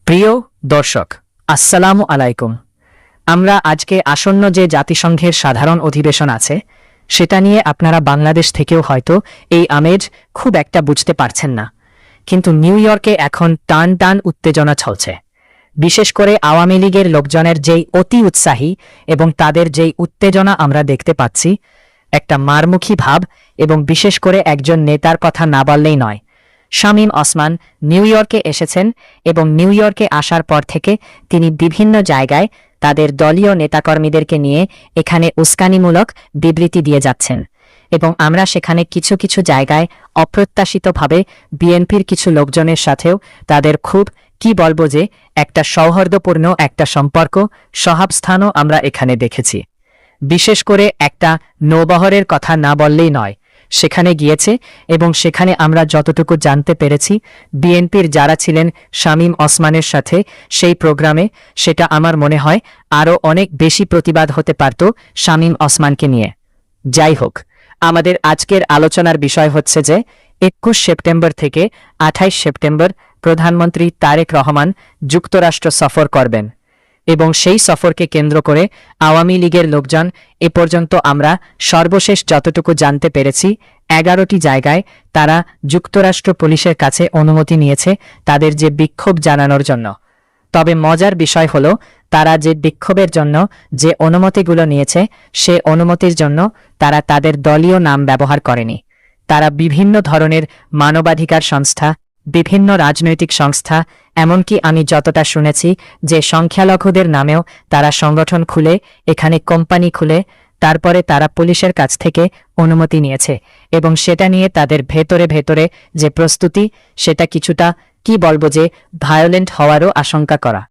প্রিয় দর্শক, আসসালামু আলাইকুম। আমরা আজকে আসন্ন যে জাতিসংঘের সাধারণ অধিবেশন আছে সেটা নিয়ে আপনারা বাংলাদেশ থেকেও হয়তো এই আমেজ খুব একটা বুঝতে পারছেন না, কিন্তু নিউ ইয়র্কে এখন টান টান উত্তেজনা চলছে। বিশেষ করে আওয়ামী লীগের লোকজনের যেই অতি উৎসাহী এবং তাদের যেই উত্তেজনা আমরা দেখতে পাচ্ছি, একটা মারমুখী ভাব, এবং বিশেষ করে একজন নেতার কথা না বললেই নয়। শামীম ওসমান নিউ ইয়র্কে এসেছেন এবং নিউ ইয়র্কে আসার পর থেকে তিনি বিভিন্ন জায়গায় তাদের দলীয় নেতাকর্মীদেরকে নিয়ে এখানে উস্কানিমূলক বিবৃতি দিয়ে যাচ্ছেন, এবং আমরা সেখানে কিছু কিছু জায়গায় অপ্রত্যাশিতভাবে বিএনপির কিছু লোকজনের সাথেও তাদের খুব কি বলবো যে একটা সৌহার্দ্যপূর্ণ একটা সম্পর্ক সহাবস্থানও আমরা এখানে দেখেছি। বিশেষ করে একটা নৌবহরের কথা না বললেই নয়, সেখানে গিয়েছে এবং সেখানে আমরা যতটুকু জানতে পেরেছি বিএনপির যারা ছিলেন শামীম ওসমানের সাথে সেই প্রোগ্রামে, সেটা আমার মনে হয় আরও অনেক বেশি প্রতিবাদ হতে পারত শামীম ওসমানকে নিয়ে। যাই হোক, আমাদের আজকের আলোচনার বিষয় হচ্ছে যে 21 সেপ্টেম্বর থেকে 28 সেপ্টেম্বর প্রধানমন্ত্রী তারেক রহমান যুক্তরাষ্ট্র সফর করবেন, এবং সেই সফরকে কেন্দ্র করে আওয়ামী লীগের লোকজন এ পর্যন্ত আমরা সর্বশেষ যতটুকু জানতে পেরেছি 11টি জায়গায় তারা যুক্তরাষ্ট্র পুলিশের কাছে অনুমতি নিয়েছে তাদের যে বিক্ষোভ জানানোর জন্য। তবে মজার বিষয় হলো, তারা যে বিক্ষোভের জন্য যে অনুমতিগুলো নিয়েছে সে অনুমতির জন্য তারা তাদের দলীয় নাম ব্যবহার করেনি। তারা বিভিন্ন ধরনের মানবাধিকার সংস্থা, বিভিন্ন রাজনৈতিক সংস্থা, এমনকি আমি যতটা শুনেছি যে সংখ্যালঘুদের নামেও তারা সংগঠন খুলে এখানে কোম্পানি খুলে তারপরে তারা পুলিশের কাছ থেকে অনুমতি নিয়েছে, এবং সেটা নিয়ে তাদের ভেতরে ভেতরে যে প্রস্তুতি সেটা কিছুটা কি বলবো যে ভায়োলেন্ট হওয়ারও আশঙ্কা করা।